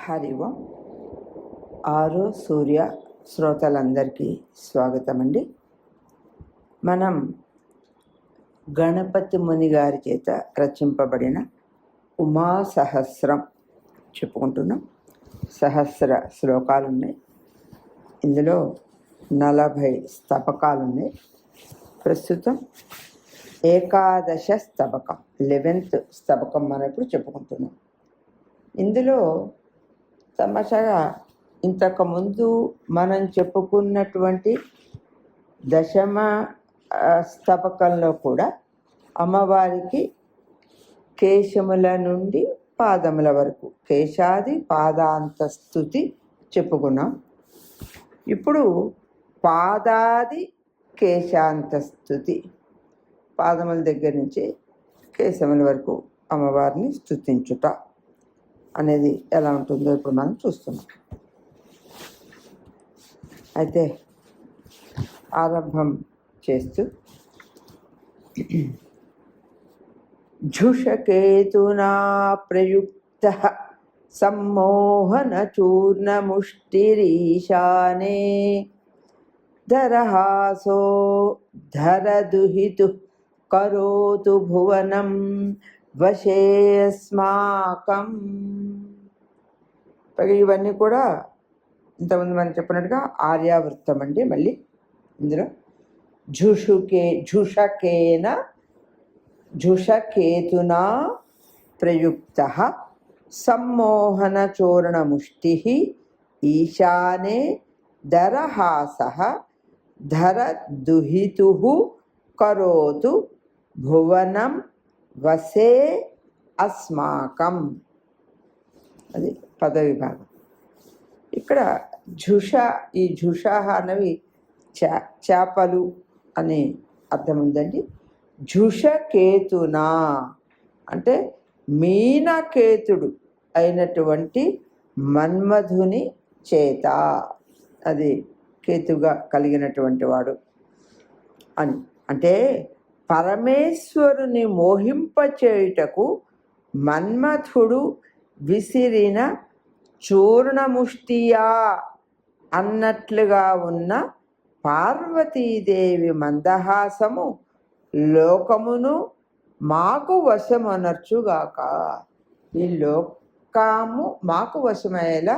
హరి ఓం. ఆరో సూర్య శ్రోతలందరికీ స్వాగతం అండి. మనం గణపతి ముని గారి చేత రచింపబడిన ఉమా సహస్రం చెప్పుకుంటున్నాం. సహస్ర శ్లోకాలు ఉన్నాయి. ఇందులో 40 స్తబకాలు ఉన్నాయి. ప్రస్తుతం ఏకాదశ స్తబకం 11th స్తబకం మనం ఇప్పుడు చెప్పుకుంటున్నాం. ఇందులో తమాషాగా ఇంతకుముందు మనం చెప్పుకున్నటువంటి దశమ స్తబకంలో కూడా అమ్మవారికి కేశముల నుండి పాదముల వరకు కేశాది పాదాంత స్తుతి చెప్పుకున్నాం. ఇప్పుడు పాదాది కేశాంత స్తుతి, పాదముల దగ్గర నుంచి కేశముల వరకు అమ్మవారిని స్తుతించుట అనేది ఎలా ఉంటుందో ఇప్పుడు మనం చూస్తున్నాం. అయితే ఆరంభం చేస్తూ ఝుషకేతునా ప్రయుక్త సమ్మోహన చూర్ణముష్టిరీశానే ధరహాసో ధరదుహితు కరోతు భువనం వశేస్మాకం. ఇవన్నీ కూడా ఇంతకుముందు మనం చెప్పినట్టుగా ఆర్యావృత్తం అండి. మళ్ళీ ఇందులో ఝుషకేతునా ప్రయుక్త సమ్మోహన చోరణముష్టి ఈశానే దరహాస ధరదుహితు కరోతు భువనం వసే అస్మాకం. అది పదవిభాగం. ఇక్కడ ఈ ఝుష అన్నవి చేపలు అనే అర్థం ఉందండి. ఝుషకేతునా అంటే మీనకేతుడు అయినటువంటి మన్మధుని చేత, అది కేతుగా కలిగినటువంటి వాడు అని. అంటే పరమేశ్వరుని మోహింపచేయుటకు మన్మథుడు విసిరిన చూర్ణముష్టియా అన్నట్లుగా ఉన్న పార్వతీదేవి మందహాసము లోకమును మాకు వశమనర్చుగాక. ఈ లోకము మాకు వశమయ్యేలా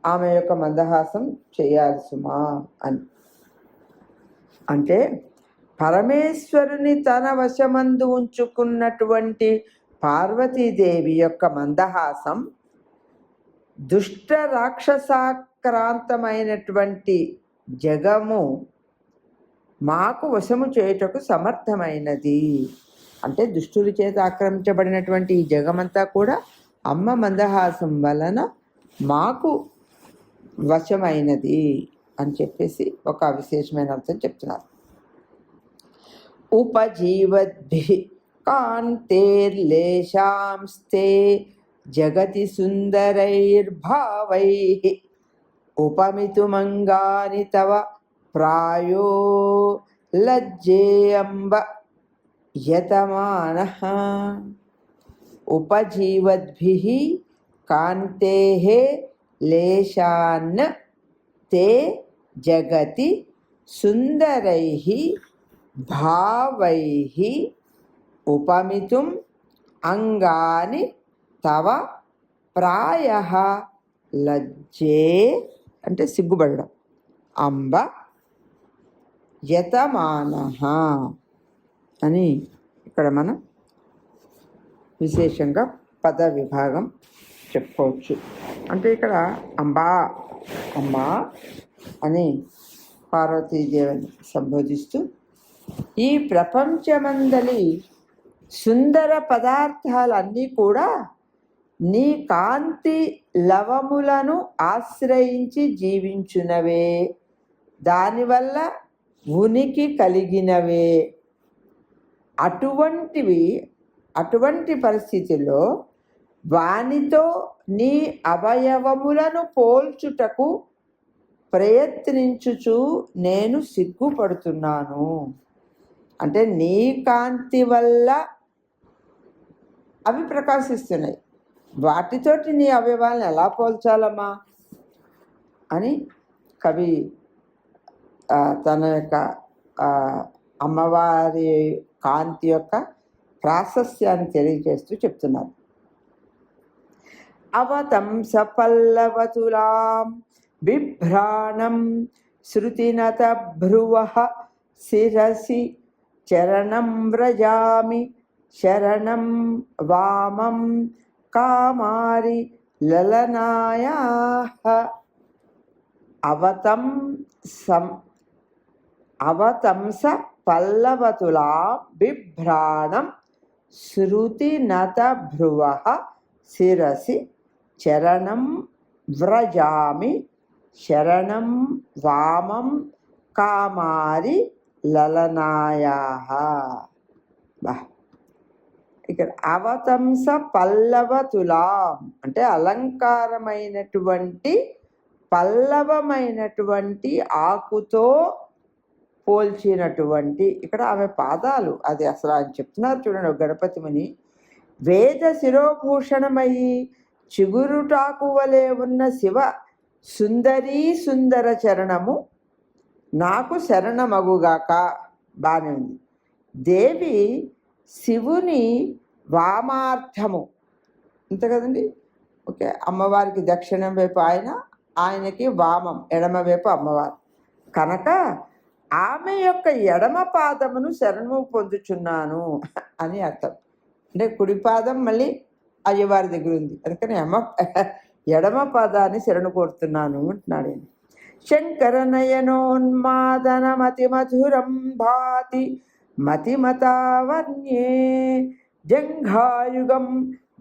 ఆమె యొక్క మందహాసం చేయాలి సుమా అని. అంటే పరమేశ్వరుని తన వశమందు ఉంచుకున్నటువంటి పార్వతీదేవి యొక్క మందహాసం దుష్ట రాక్షసాక్రాంతమైనటువంటి జగము మాకు వశము చేయుటకు సమర్థమైనది. అంటే దుష్టుల చేత ఆక్రమించబడినటువంటి ఈ జగమంతా కూడా అమ్మ మందహాసం వలన మాకు వశమైనది అని చెప్పేసి ఒక విశేషమైన అర్థం చెప్తున్నారు. ఉపజీవద్భిః కాంతేర్లేశాంస్తే జగతి సుందరైర్భావైః ఉపమితుమంగాని తవ ప్రాయో లజ్జేయంబ యతమానః. ఉపజీవద్భిః కాంతేః లేశాన్ తే జగతి సుందరైః భావైః ఉపమితుం అంగాని తవ ప్రాయః లజ్జే అంటే సిగ్గుపడడం, అంబ యతమానః అని ఇక్కడ మనం విశేషంగా పద విభాగం చెప్పుకోవచ్చు. అంటే ఇక్కడ అమ్మా అని పార్వతీదేవిని సంబోధిస్తూ ఈ ప్రపంచమందలి సుందర పదార్థాలన్నీ కూడా నీ కాంతి లవములను ఆశ్రయించి జీవించునవే, దానివల్ల ఉనికి కలిగినవే. అటువంటి పరిస్థితిలో వానితో నీ అవయవములను పోల్చుటకు ప్రయత్నించుచు నేను సిగ్గుపడుతున్నాను. అంటే నీ కాంతి వల్ల అవి ప్రకాశిస్తున్నాయి, వాటితోటి నీ అవయవాలను ఎలా పోల్చాలమ్మా అని కవి తన యొక్క అమ్మవారి కాంతి యొక్క ప్రాశస్యాన్ని తెలియజేస్తూ చెప్తున్నారు. అవతంస పల్లవతులాం బిభ్రాణం శృతినత భ్రువః శిరసి చరణం వ్రజామి శరణం వామం కామారి లలనాయాః. అవతంస పల్లవతులా బిభ్రాణం శృతినత భ్రువః శిరసి చరణం వ్రజామి శరణం వామం కామారి లలనాయాః. ఇక్కడ అవతంస పల్లవతులాం అంటే అలంకారమైనటువంటి పల్లవమైనటువంటి ఆకుతో పోల్చినటువంటి, ఇక్కడ ఆమె పాదాలు అది అసలు ఆయన చెప్తున్నారు చూడండి. గణపతి ముని వేద శిరోభూషణమయ్యి చిగురుటాకు వలె ఉన్న శివ సుందరీ సుందర చరణము నాకు శరణమగుగాక. బాగానే ఉంది. దేవి శివుని వామార్థము అంతే కదండి. ఓకే, అమ్మవారికి దక్షిణం వైపు ఆయన, ఆయనకి వామం ఎడమ వైపు అమ్మవారు కనుక ఆమె యొక్క ఎడమ పాదమును శరణము పొందుచున్నాను అని అర్థం. అంటే కుడి పాదం మళ్ళీ అయ్యవారి దగ్గర ఉంది, అందుకని ఎడమ పాదాన్ని శరణు కోరుతున్నాను అంటున్నాడు. శంకర నయనోన్మాదనమతి మధురం భాతి మతిమతావర్ణ్యే జంఘాయుగం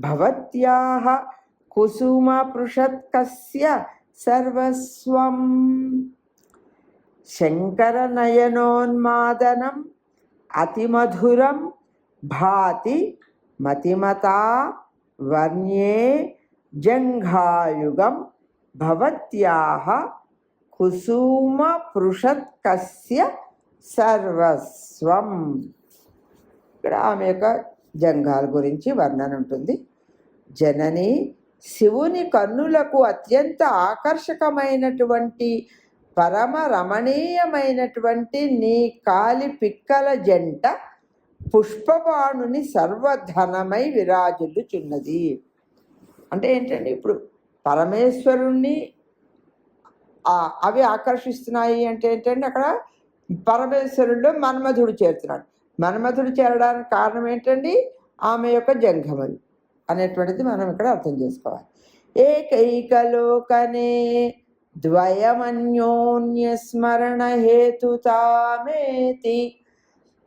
భవత్యాః కుసుమ పృషత్కస్య సర్వస్వం. శంకర నయనోన్మాదనం అతిమధురం భాతి మతిమతా వర్ణ్యే జంఘాయుగం భవత్యాః కుసుమ పృషత్కస్య సర్వస్వం. ఇక్కడ ఆమె యొక్క జంఘాల గురించి వర్ణన ఉంటుంది. జనని శివుని కన్నులకు అత్యంత ఆకర్షకమైనటువంటి పరమ రమణీయమైనటువంటి నీ కాలి పిక్కల జంట పుష్పబాణుని సర్వధనమై విరాజిల్లుచున్నది. అంటే ఏంటండి, ఇప్పుడు పరమేశ్వరుణ్ణి అవి ఆకర్షిస్తున్నాయి అంటే ఏంటంటే అక్కడ పరమేశ్వరుల్లో మన్మధుడు చేరుతున్నాడు. మన్మధుడు చేరడానికి కారణం ఏంటండి, ఆమె యొక్క జంఘములు అనేటువంటిది మనం ఇక్కడ అర్థం చేసుకోవాలి. ఏకైకలోకనే ద్వయమన్యోన్యస్మరణ హేతుతామేతి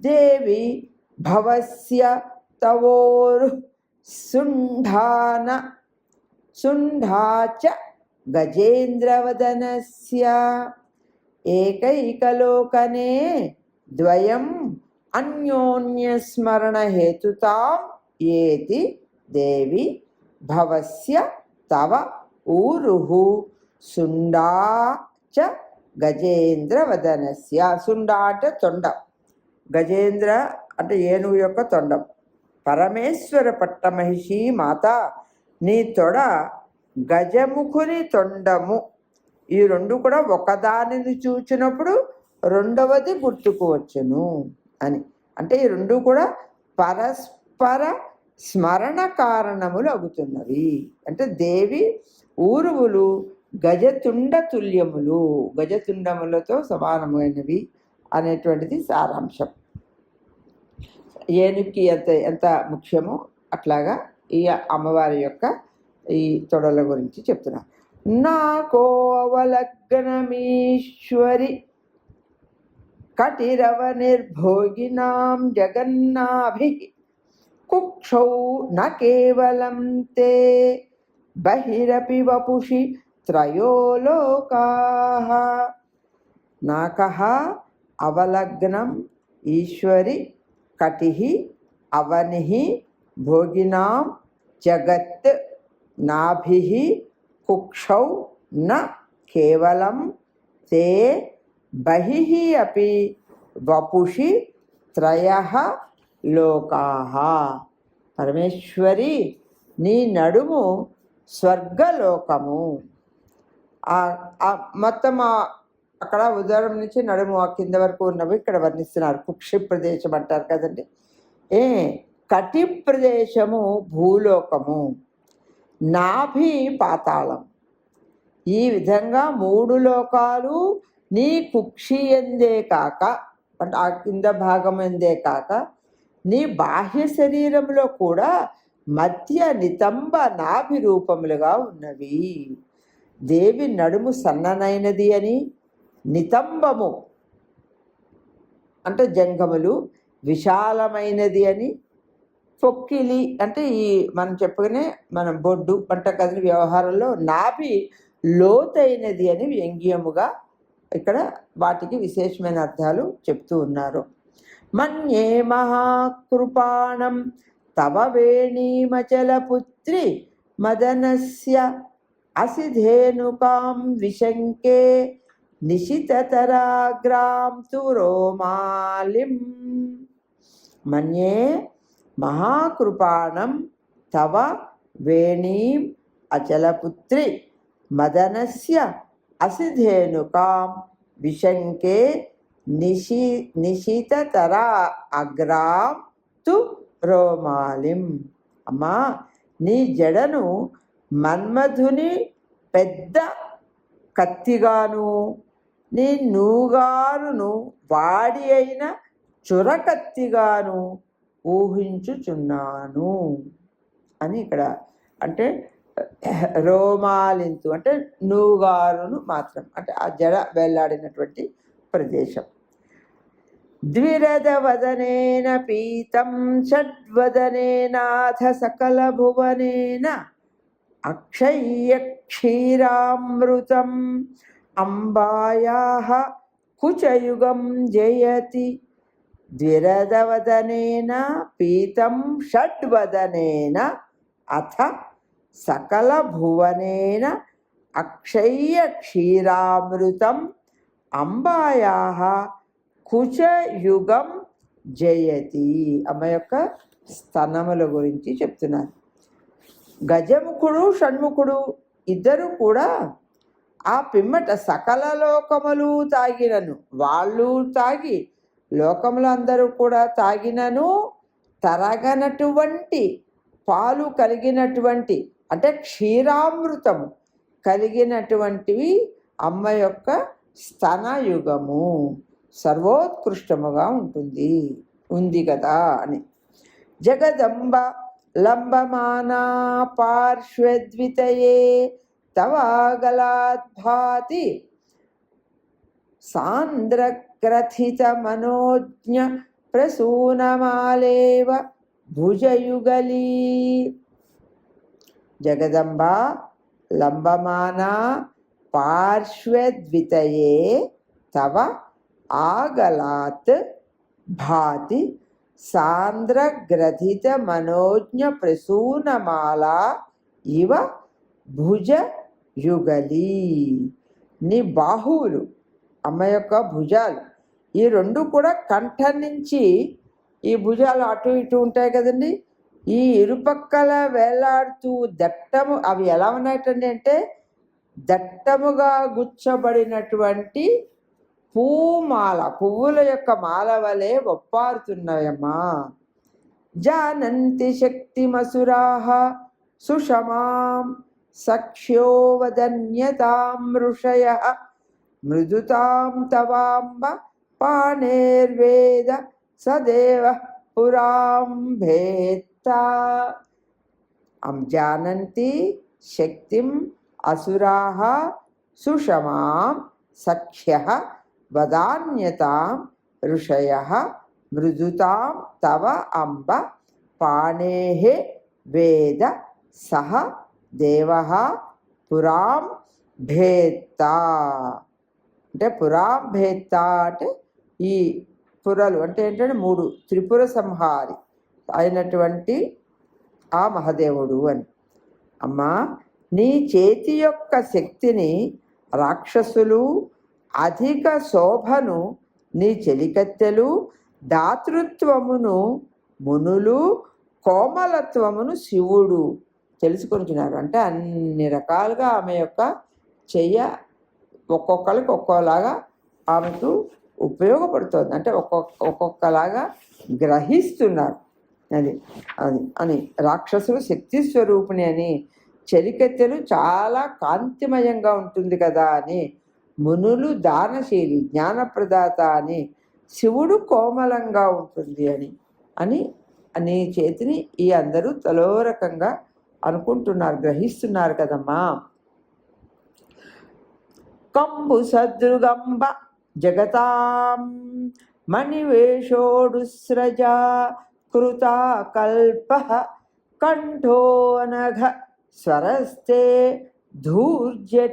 దేవి భవస్య తవోరు సుంఢాచ గజేంద్రవదనస్య. ఏకైకలోకనే ద్వయం అన్యోన్యస్మరణ హేతుతాం ఏతి దేవి భవస్య తవ ఊరుహు సుండా చ గజేంద్రవదనస్య. సుండా అంటే తొండం, గజేంద్ర అంటే ఏనుగు యొక్క తొండం. పరమేశ్వర పట్టమహిషి మాత నీ తొడ గజముఖుని తొండము. ఈ రెండు కూడా ఒకదానిని చూచినప్పుడు రెండవది గుర్తుకు వచ్చును అని. అంటే ఈ రెండు కూడా పరస్పర స్మరణ కారణములు అవుతున్నవి. అంటే దేవి ఊరువులు గజతుండ తుల్యములు, గజతుండములతో సమానమైనవి అనేటువంటిది సారాంశం. ఏనుగుకి ఎంత ముఖ్యమో అట్లాగా ఈ అమ్మవారి యొక్క ఈ తొడల గురించి చెప్తున్నా. నాకో అవలగ్నమీశ్వరి కటిరవ నిర్భోగినాం జగన్నాభి కుక్షౌ న కేవలం తే బహిరపి వపుషి త్రయో లోకాః. నాకః అవలగ్నం ఈశ్వరి కటిః అవనిః భోగినాం జగత్ నాభిః కుక్షౌ న కేవలం తే బహిః అపి వపుషి త్రయః లోకాః. పరమేశ్వరి నీ నడుము స్వర్గలోకము. మొత్తం అక్కడ ఉదరం నుంచి నడుము కింద వరకు ఉన్నవి ఇక్కడ వర్ణిస్తున్నారు. కుక్షి ప్రదేశం అంటారు కదండి. కటి ప్రదేశము భూలోకము, నాభి పాతాళం. ఈ విధంగా 3 లోకాలు నీ కుక్షి ఎందే కాక, అంటే ఆ కింద భాగం ఎందే కాక, నీ బాహ్య శరీరంలో కూడా మధ్య నితంబ నాభి రూపములుగా ఉన్నవి. దేవి నడుము సన్ననైనది అని, నితంబము అంటే జంగములు విశాలమైనది అని, పొక్కిలి అంటే ఈ మనం చెప్పుకునే మనం బొడ్డు అంట కదిలి వ్యవహారంలో నాభి లోతైనది అని వ్యంగ్యముగా ఇక్కడ వాటికి విశేషమైన అర్థాలు చెప్తూ ఉన్నారు. మన్యే మహాకృపాణం తవ వేణీమచలపుత్రి మదనస్య అసిధేనుకాం విశంకే నిశితతరాగ్రాం తు రోమాలిం. మన్యే మహాకృపాణం తవ వేణీం అచలపుత్రి మదనస్య అసిధేనుకాం విశంకే నిశితతరా అగ్రాం తు రోమాలిం. అమ్మా, నీ జడను మన్మధుని పెద్ద కత్తిగాను, నీ నూగారును వాడి అయిన చురకత్తిగాను ఊహించుచున్నాను అని ఇక్కడ. అంటే రోమాలింతు అంటే నూగారును మాత్రం, అంటే ఆ జడ వేలాడినటువంటి ప్రదేశం. ద్విరదవదనేన పీతం షడ్వదనేనాథ సకల భువనేన అక్షయ్య క్షీరామృతం అంబాయాః కుచయుగం జయతి. ద్విరదవదనేన పీతం షడ్వదనేన అథ సకల భువనేన అక్షయ్య క్షీరామృతం అంబాయాః కుచయుగం జయతి. అమ్మ యొక్క స్తనముల గురించి చెప్తున్నారు. గజముఖుడు షణ్ముఖుడు ఇద్దరు కూడా ఆ పిమ్మట సకల లోకములు తాగినను, వాళ్ళు తాగి లోకములు అందరూ కూడా తాగినను తరగనటువంటి పాలు కలిగినటువంటి, అంటే క్షీరామృతము కలిగినటువంటివి అమ్మ యొక్క స్తనయుగము సర్వోత్కృష్టముగా ఉంది కదా అని. జగదంబ లంబమానా పార్శ్వద్వితయే తవాగలాద్భాతి సాంద్రగ్రథిత మనోజ్ఞ ప్రసూనమాలేవ భుజయుగలీ. జగదంబ లంబమానా పార్శ్వద్వితయే తవ ఆగలాత్ భాతి సాంద్రగ్రథిత మనోజ్ఞ ప్రసూనమాలా ఇవ భుజ యుగలి. నీ బాహువులు, అమ్మ యొక్క భుజాలు, ఈ రెండు కూడా కంఠం నుంచి ఈ భుజాలు అటు ఇటు ఉంటాయి కదండి, ఈ ఇరుపక్కల వేలాడుతూ దట్టము, అవి ఎలా ఉన్నాయటండి అంటే దట్టముగా గుచ్చబడినటువంటి పూమాల, పువ్వుల యొక్క మాల వలె ఒప్పారుతున్నాయమ్మా. జానంతి శక్తిమసురాః సుషమాం సఖ్యో వదన్యతాం ఋషయః మృదుతాం తవాంబ పాణేర్వేద సదేవః పురాం భేత్తా. జానంతి శక్తిం అసురాః సుషమాం సఖ్యః వదాన్యతాం ఋషయః మృదుతాం తవ అంబ పాణేః వేద సహ దేవః పురాం భేత్తా. అంటే పురాం భేత్తా అంటే ఈ పురలు అంటే ఏంటంటే 3 త్రిపుర సంహారి అయినటువంటి ఆ మహాదేవుడు అని. అమ్మా, నీ చేతి యొక్క శక్తిని రాక్షసులు, అధిక శోభను నీ చెలికత్తెలు, దాతృత్వమును మునులు, కోమలత్వమును శివుడు తెలుసుకుంటున్నారు. అంటే అన్ని రకాలుగా ఆమె యొక్క చెయ్య ఒక్కొక్కరికి ఒక్కోలాగా ఆమెకు ఉపయోగపడుతుంది. అంటే ఒక్కొక్కలాగా గ్రహిస్తున్నారు. అది అది అని రాక్షసులు శక్తి స్వరూపిణి అని, చెలికెత్తెలు చాలా కాంతిమయంగా ఉంటుంది కదా అని, మునులు దానశీలి జ్ఞానప్రదాత అని, శివుడు కోమలంగా ఉంటుంది అని అని అని చేతిని ఈ అందరూ తలో రకంగా అనుకుంటున్నారు, గ్రహిస్తున్నారు కదమ్మా. కంబు సదృగంబ జగతాం మణివేషోడు స్రజ కృతా కల్ప కంఠోనఘ స్వరస్తే ధూర్జటిదోర్నయన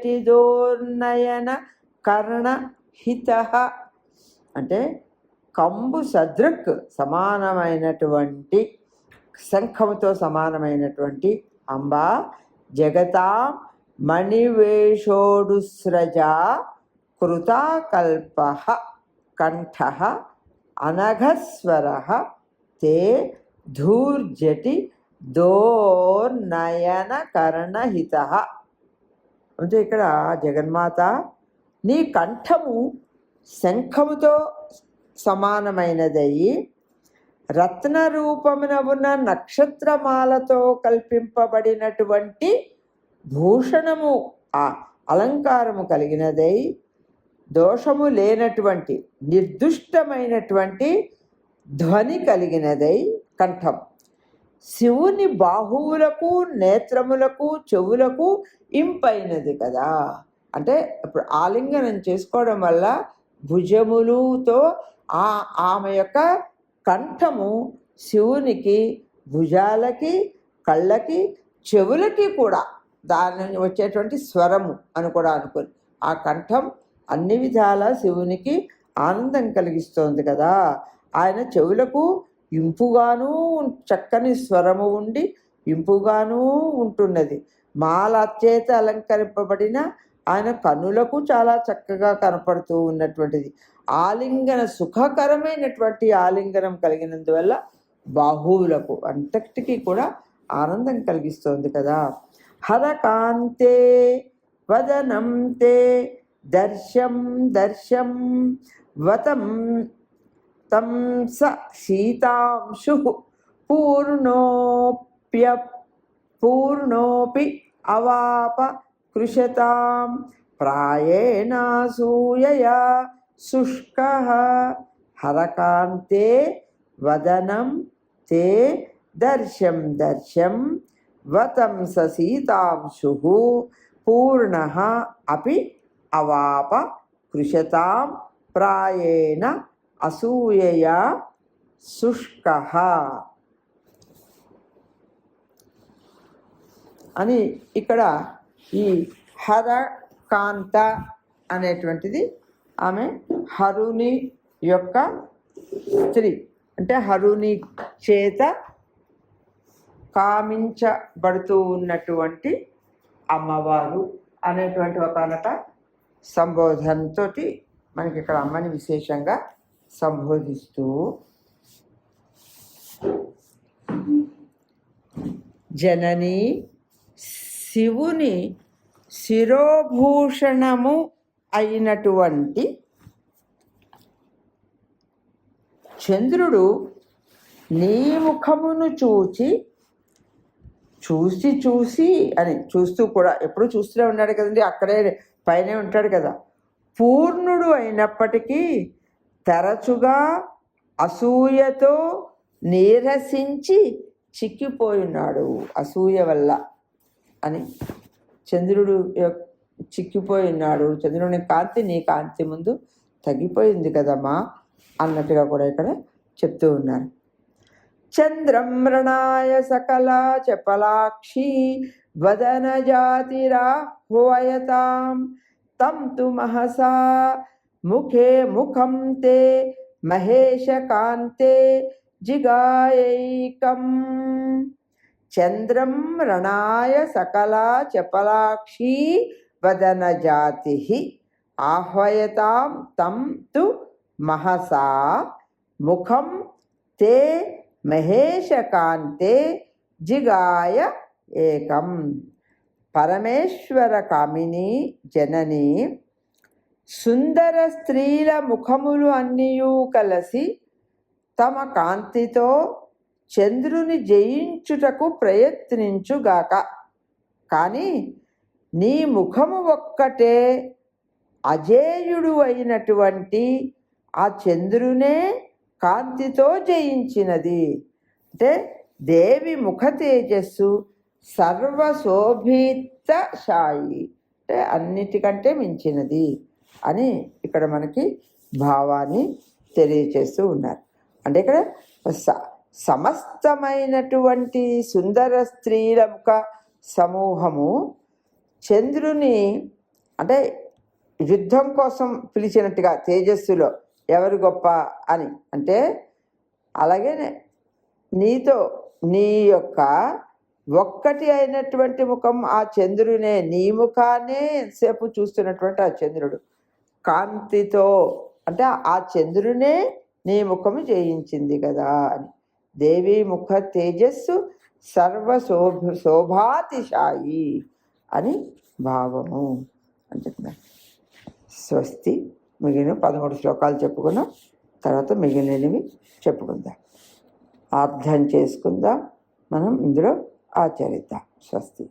కర్ణహిత. అంటే కంబు సదృక్ సమానమైనటువంటి, శంఖముతో సమానమైనటువంటి అంబా, జగతాం మణివేషోడు స్రజ కృతాకల్ప కంఠ అనఘస్వర తే ధూర్జటి దోర్నయన కర్ణహిత. అంటే ఇక్కడ జగన్మాత నీ కంఠము శంఖముతో సమానమైనదయ్యి, రత్న రూపమున ఉన్న నక్షత్రమాలతో కల్పింపబడినటువంటి భూషణము అలంకారము కలిగినదై, దోషము లేనటువంటి నిర్దుష్టమైనటువంటి ధ్వని కలిగినదై కంఠం. శివుని బాహువులకు, నేత్రములకు, చెవులకు ఇంపైనది కదా. అంటే ఇప్పుడు ఆలింగనం చేసుకోవడం వల్ల భుజములతో ఆమె యొక్క కంఠము శివునికి భుజాలకి, కళ్ళకి, చెవులకి కూడా దాని నుంచి వచ్చేటువంటి స్వరము అని కూడా అనుకోని, ఆ కంఠం అన్ని విధాల శివునికి ఆనందం కలిగిస్తోంది కదా. ఆయన చెవులకు ఇంపుగాను చక్కని స్వరము ఉండి ఇంపుగాను ఉంటున్నది. మాల చేత అలంకరింపబడిన ఆయన కన్నులకు చాలా చక్కగా కనపడుతూ ఉన్నటువంటిది. ఆలింగన సుఖకరమైనటువంటి ఆలింగనం కలిగినందువల్ల బాహువులకు అంతటికీ కూడా ఆనందం కలిగిస్తోంది కదా. హరకాంతే వదనం తే దర్శం దర్శం వతం తం స శీతాంశు పూర్ణోపి అవాప కృశతాం ప్రాయేణాసూయయా శుష్కః. హరకాంతే వదనం తే దర్శం దర్శం వతం స శీతాంశు పూర్ణః అపి అవాప కృశతాం ప్రాయేణ అసూయయా శుష్కః అని ఇక్కడ ఈ హరకాంత అనేటువంటిది ఆమె హరుని యొక్క స్త్రీ. అంటే హరుని చేత కామించబడుతూ ఉన్నటువంటి అమ్మవారు అనేటువంటి ఒకనొక సంబోధనతో మనకి ఇక్కడ అమ్మని విశేషంగా సంబోధిస్తూ, జనని శివుని శిరోభూషణము అయినటువంటి చంద్రుడు నీ ముఖమును చూసి అని చూస్తూ కూడా ఎప్పుడు చూస్తూనే ఉన్నాడు కదండి, అక్కడే పైనే ఉంటాడు కదా. పూర్ణుడు అయినప్పటికీ తరచుగా అసూయతో నీరసించి చిక్కిపోయినాడు, అసూయ వల్ల అని. చంద్రుడు చిక్కిపోయి ఉన్నాడు, చంద్రుని కాంతి నీ కాంతి ముందు తగ్గిపోయింది కదమ్మా అన్నట్టుగా కూడా ఇక్కడ చెప్తూ ఉన్నారు. చంద్రం మృణాయ సకల చపలాక్షి వదన జాతిరాహ్వయతాం తం తు మహసా ముఖే ముఖం తే మహేశ కాంతే జిగాయైకం. చంద్రం రణాయ సకల చపలాక్షి వదన జాతి ఆహ్వయతాం తం తు మహసా ముఖం తే మహేశ కాంతే జిగాయ ఏకం పరమేశ్వర కామిని జనని సుందర స్త్రీల ముఖములు అన్నియూ కలసి తమ కాంతితో చంద్రుని జయించుటకు ప్రయత్నించుగాక. కానీ నీ ముఖము ఒక్కటే అజేయుడు అయినటువంటి ఆ చంద్రునే కాంతితో జయించినది. అంటే దేవి ముఖ తేజస్సు సర్వశోభితశాయి, అంటే అన్నిటికంటే మించినది అని ఇక్కడ మనకి భావాన్ని తెలియచేస్తూ ఉన్నారు. అంటే ఇక్కడ సమస్తమైనటువంటి సుందర స్త్రీల ముఖ సమూహము చంద్రుని అంటే యుద్ధం కోసం పిలిచినట్టుగా తేజస్సులో ఎవరు గొప్ప అని. అంటే అలాగే నీతో నీ యొక్క ఒక్కటి అయినటువంటి ముఖం ఆ చంద్రునే, నీ ముఖాన్నే ఎంతసేపు చూస్తున్నటువంటి ఆ చంద్రుడు కాంతితో, అంటే ఆ చంద్రునే నీ ముఖము జయించింది కదా అని. దేవి ముఖ తేజస్సు శోభాతిశాయి అని భావము అని చెప్తున్నారు. స్వస్తి. మిగిలిన 13 శ్లోకాలు చెప్పుకున్నాం, తర్వాత మిగిలినవి చెప్పుకుందాం, అర్థం చేసుకుందాం, మనం ఇందులో ఆచరిద్దాం. స్వస్తి.